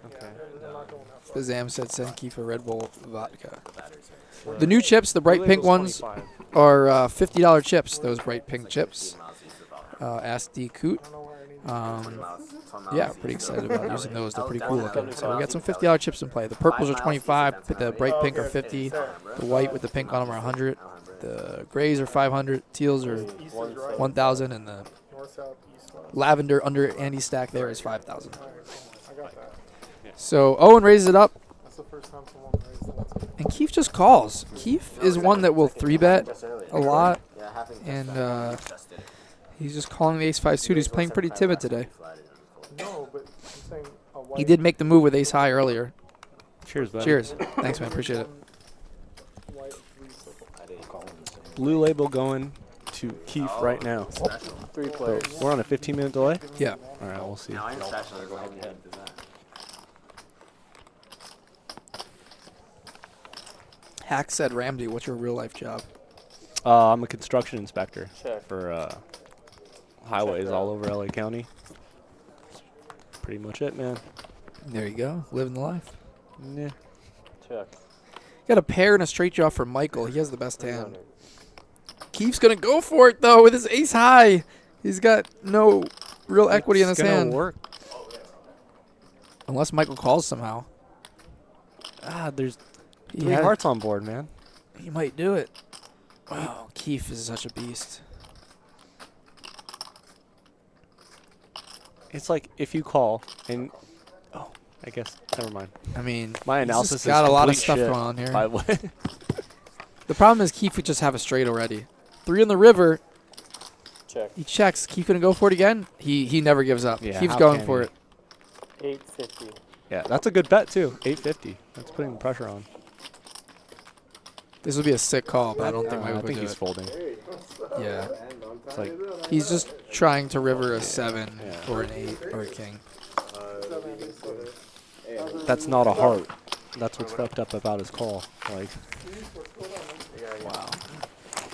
Okay. The Zam said send Keefe a Red Bull vodka. The new chips, the bright pink ones, are $50 chips. Those bright pink chips. Ask D Coot. Yeah, pretty excited about using those. They're pretty cool looking. So we got some $50 chips in play. The purples are 25, but the bright pink are 50. The white with the pink on them are 100. The grays are 500. Teals are 1,000, and the lavender under Andy's stack there is 5,000. So Owen raises it up. And Keefe just calls. Keefe is one that will 3-bet a lot. And he's just calling the ace-5 suit. He's playing pretty timid today. He did make the move with ace-high earlier. Cheers, buddy. Cheers. Thanks, man. Appreciate it. Blue label going to Keef right now. 3 players. We're on a 15-minute delay? Yeah. All right, we'll see. Hack said, Ramsey, what's your real-life job? I'm a construction inspector Check. for highways all over LA County. That's pretty much it, man. There you go. Living the life. Yeah. Check. Got a pair and a straight draw for Michael. He has the best hand. Keefe's going to go for it, though, with his ace-high. He's got no real equity in his hand. Work. Unless Michael calls somehow. There's 3 hearts on board, man. He might do it. Wow, Keefe is such a beast. It's like if you call and I guess never mind. I mean, my analysis he's got is a lot of complete stuff shit, going on here. By the way. The problem is Keefe would just have a straight already. 3 on the river. Check. He checks. Keefe gonna go for it again. He never gives up. Yeah, Keeps going for he? it. 850. Yeah, that's a good bet too. 850. That's putting the pressure on. This would be a sick call, but I don't think I Michael would think do he's it. folding. Yeah. It's like He's just trying to river a 7 or an 8 or a king. that's not a heart. That's what's fucked up about his call. Like, Wow.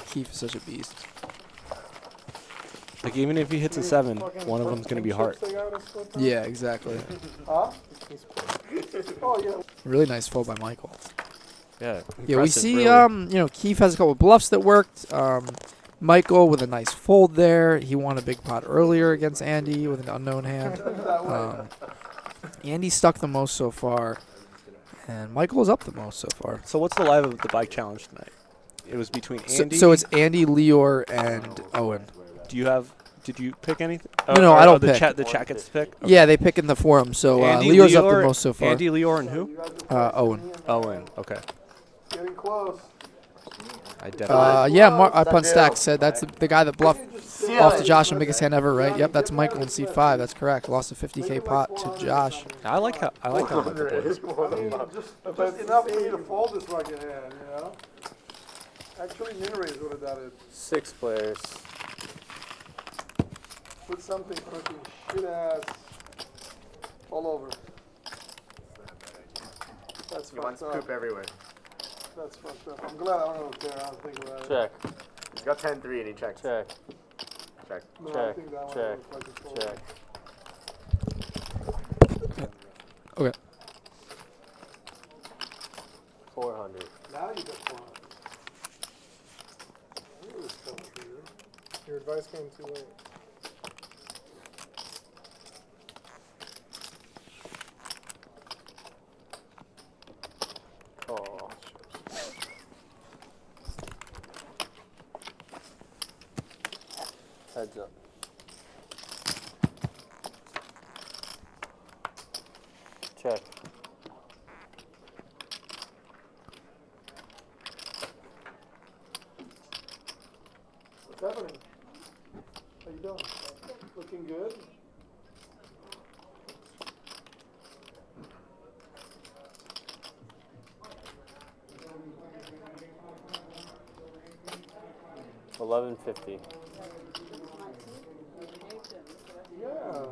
Keefe is such a beast. like even if he hits a 7, one of them's gonna be heart. Yeah, exactly. Really nice fold by Michael. Yeah. Yeah, we impressive, see, really. Keefe has a couple bluffs that worked. Michael with a nice fold there. He won a big pot earlier against Andy with an unknown hand. Andy stuck the most so far, and Michael is up the most so far. So what's the live of the bike challenge tonight? It was between Andy. So it's Andy, Leor, and Owen. Did you pick anything? No, I don't the pick. The chat gets to pick? Okay. Yeah, they pick in the forum. So Andy, Leor's up the Leor, most so far. Andy, Leor, and who? Owen. Owen. Okay. Getting close. I definitely. Yeah, Up on Stack said that's the guy that bluffed off to Josh and biggest hand ever, right? Yep, that's Michael in C5. That's correct. Lost a 50K pot to Josh. I like how Michael plays. Just enough for me to fold this fucking hand, you know? Actually, min raise would have done it. 6 players. Put something fucking shit ass all over. That's fucked up. Scoop everywhere. That's fucked up. I'm glad I don't know there. I don't think about it. Check. He's got 10-3 and he checks. Check. Check. No, I Check. think that one Check. looks like it's fold. Check. Okay. 400. Now you got 400. I knew it was coming for you. Your advice came too late. Oh. Heads up. Check. What's happening? How you doing? Looking good? $11.50. Yeah.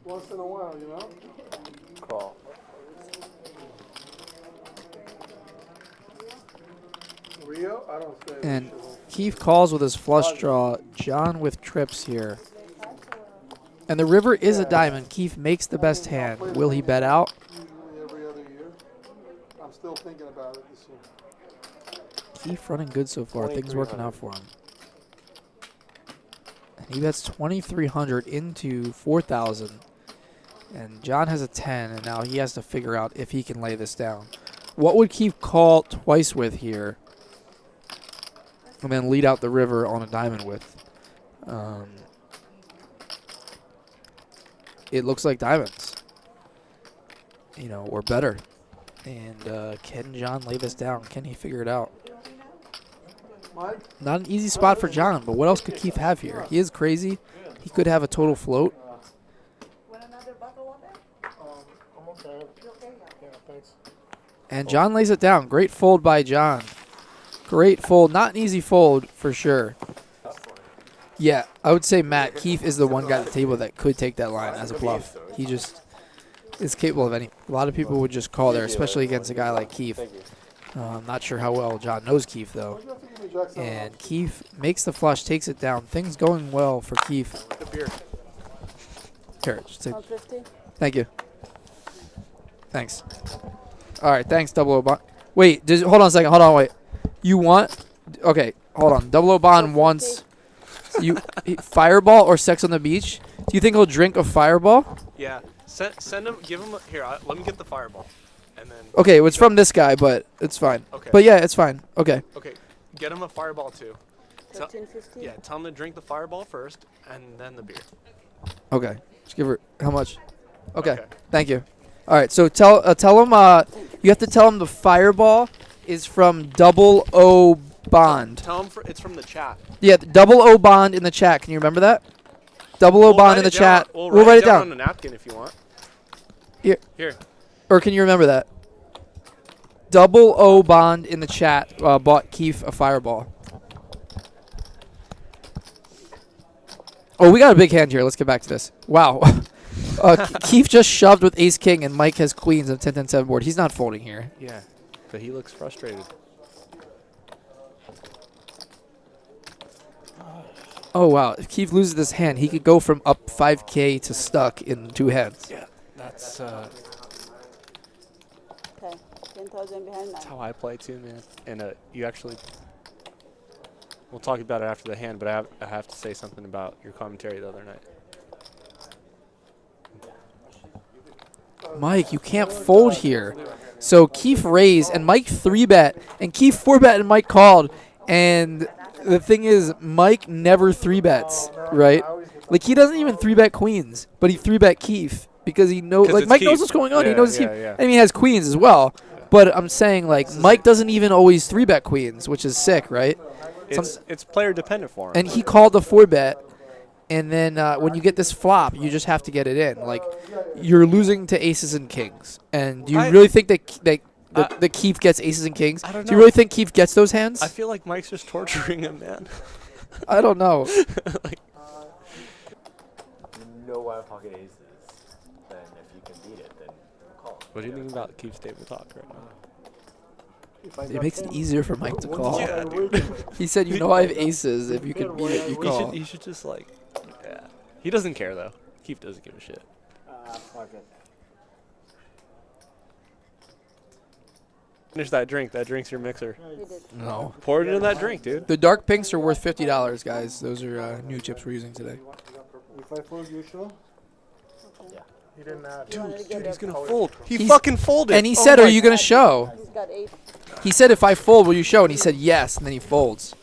Once in a while, you know? Call. Rio? I don't say And Keefe calls with his flush draw. John with trips here. And the river is a diamond. Keefe makes the best hand. Will he bet out? Usually every other year. I'm still thinking about it this year. Keefe running good so far. Things working out for him. And he bets 2,300 into 4,000. And John has a 10, and now he has to figure out if he can lay this down. What would Keefe call twice with here? And then lead out the river on a diamond with. It looks like diamonds. You know, or better. And can John lay this down? Can he figure it out? Mike? Not an easy spot for John, but what else could Keefe have here? He is crazy. He could have a total float. I'm okay. Yeah, thanks. And John lays it down. Great fold by John. Great fold. Not an easy fold for sure. Yeah, I would say Matt Keefe is the one guy at the table that could take that line as a bluff. He just is capable of any. A lot of people would just call there, especially against a guy like Keefe. I'm not sure how well John knows Keefe, though. And Keefe makes the flush, takes it down. Things going well for Keefe. The beer. Here, just take, 150. thank you. Thanks. All right, thanks, Double O Bond. Wait, hold on a second. Hold on, wait. You want? Okay, hold on. Double O Bond wants you Fireball or Sex on the Beach. Do you think he'll drink a Fireball? Yeah. Send him. Give him. Here, let me get the fireball, and then. Okay, it was from this guy, but it's fine. Okay. But yeah, it's fine. Okay. Okay. Get him a fireball too. 1350. Yeah. Tell him to drink the fireball first, and then the beer. Okay. Just give her how much? Okay. Thank you. All right. So tell him. You have to tell him the Fireball is from Double O Bond. Tell him it's from the chat. Yeah, Double O Bond in the chat. Can you remember that? Double O Bond in the chat. We'll write it down down. on a napkin if you want. Here. Here. Or can you remember that? Double O Bond in the chat bought Keefe a Fireball. Oh, we got a big hand here. Let's get back to this. Wow. Keefe just shoved with Ace King, and Mike has Queens on 10-10-7 board. He's not folding here. Yeah. But he looks frustrated. Oh, wow. If Keefe loses this hand, he could go from up 5K to stuck in 2 hands. Yeah. That's Okay. 10,000 behind 9. that's how I play too, man. And you actually. We'll talk about it after the hand, but I have to say something about your commentary the other night. Mike, you can't fold here. So Keefe raised, and Mike 3-bet, and Keefe 4-bet, and Mike called. And the thing is, Mike never 3-bets, right? Like, he doesn't even 3-bet Queens, but he 3-bet Keefe because he knows. Like, Mike knows what's going on. He knows Keefe. I mean, he has Queens as well. But I'm saying, like, Mike doesn't even always 3-bet Queens, which is sick, right? It's player dependent for him. And he called the 4-bet. And then when you get this flop, you just have to get it in. Like, you're losing to aces and kings. And do you really think that Keefe gets aces and kings? I don't know. Do you really think Keefe gets those hands? I feel like Mike's just torturing him, man. I don't know. Like, No out-of-pocket aces. Then if you can beat it, then call. what do you think about Keefe's table talk right now? It makes it easier for Mike to call. Yeah, dude. He said, you know I have aces. If you can beat it, you call. He should just, like, yeah. He doesn't care, though. Keefe doesn't give a shit. Fuck it. Finish that drink. That drink's your mixer. We did. No. Pour it into that drink, dude. The dark pinks are worth $50, guys. Those are new chips we're using today. If I fold, you sure? He didn't add. Dude, He's going to fold. He He's- fucking folded. And he Oh said, my are you going to show? He's got 8. He said, if I fold, will you show? And he said, yes. And then he folds.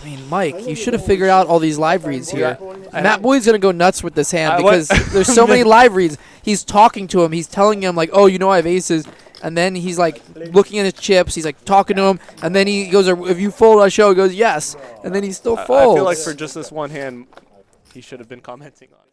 I mean, Mike, you should have figured out all these live reads here. Matt Boyd's going to go nuts with this hand because there's so many live reads. He's talking to him. He's telling him, like, oh, you know I have aces. And then he's, like, looking at his chips. He's, like, talking to him. And then he goes, if you fold, I show. He goes, yes. And then he still folds. I feel like for just this one hand, he should have been commenting on it.